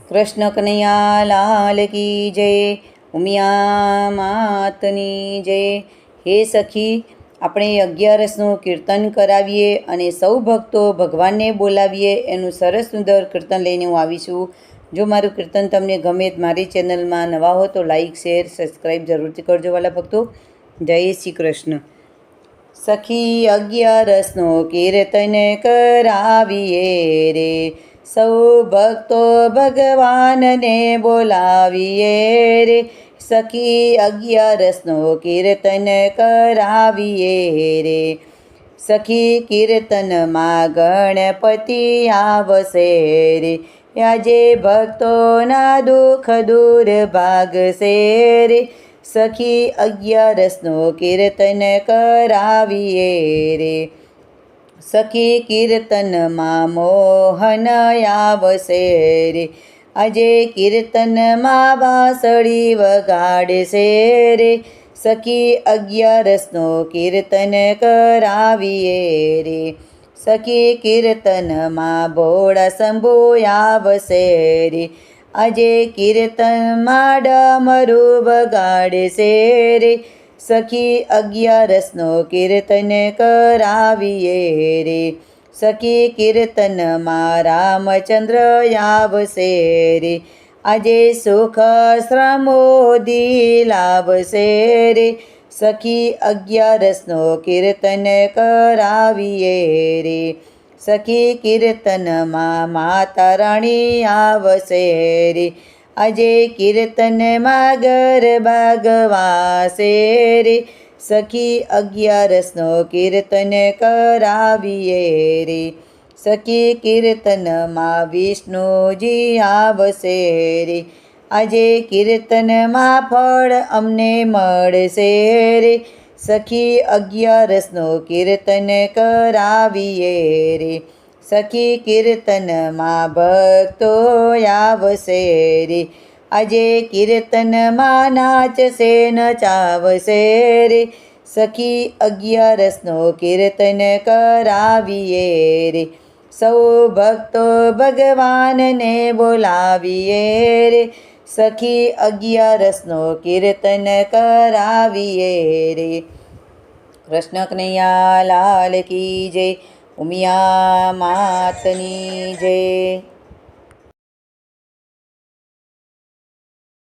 કૃષ્ણ કનૈયા લાલ કી જય, ઉમિયા માતની જય। હે સખી, આપણે 11રસનું કીર્તન કરાવીએ અને સૌ ભક્તો ભગવાનને બોલાવીએ એનું સરસ સુંદર કીર્તન લઈને હું આવીશું। જો મારું કીર્તન તમને ગમે મારી ચેનલમાં નવા હો તો લાઈક શેર સબસ્ક્રાઈબ જરૂરથી કરજો વાલા ભક્તો। જય શ્રી કૃષ્ણ। સખી 11રસનું કીર્તન કરાવીએ રે, સૌ ભક્તો ભગવાનને બોલાવીએ રે। સખી 11રસનું કીર્તન કરાવીએ રે, સખી કીર્તનમાં ગણપતિ આવશે રે, આજે ભક્તોના દુઃખ દૂર ભાગશે રે। સખી 11રસનું કીર્તન કરાવીએ રે, સખી કીર્તનમાં મોહન આવશે રે, આજે કીર્તનમાં વાંસળી વગાડશે રે। સખી 11રસનું કીર્તન કરાવીએ રે, સખી કીર્તનમાં ભોળા શંભુ આવશે રે, આજે કીર્તનમાં ડમરું વગાડશે રે। સખી 11રસનું કીર્તન કરાવીએ રે, સખી કીર્તનમાં રામચંદ્ર આવશે રે, આજે સુખ સમૃદ્ધિ લાવશે રે। સખી 11રસનું કીર્તન કરાવીએ રે, સખી કીર્તનમાં માતા રાણી આવશે રે, આજે કીર્તનમાં ગરબા ગવાશે રે। સખી 11રસનું કીર્તન કરાવીએ રે, સખી કીર્તનમાં વિષ્ણુજી આવશે રે, આજે કીર્તનમાં ફળ અમને મળશે રે। સખી 11રસનું કીર્તન કરાવીએ રે, સખી કીર્તનમાં ભક્તો આવશે રે, આજે કીર્તનમાં નાચશે નચાવશે રે। સખી 11રસનું કીર્તન કરાવીએ રે, સૌ ભક્તો ભગવાનને બોલાવીએ રે, સખી 11રસનું કીર્તન કરાવીએ રે। કૃષ્ણ કનૈયા લાલ કી જય, ઉમિયા માતની જય।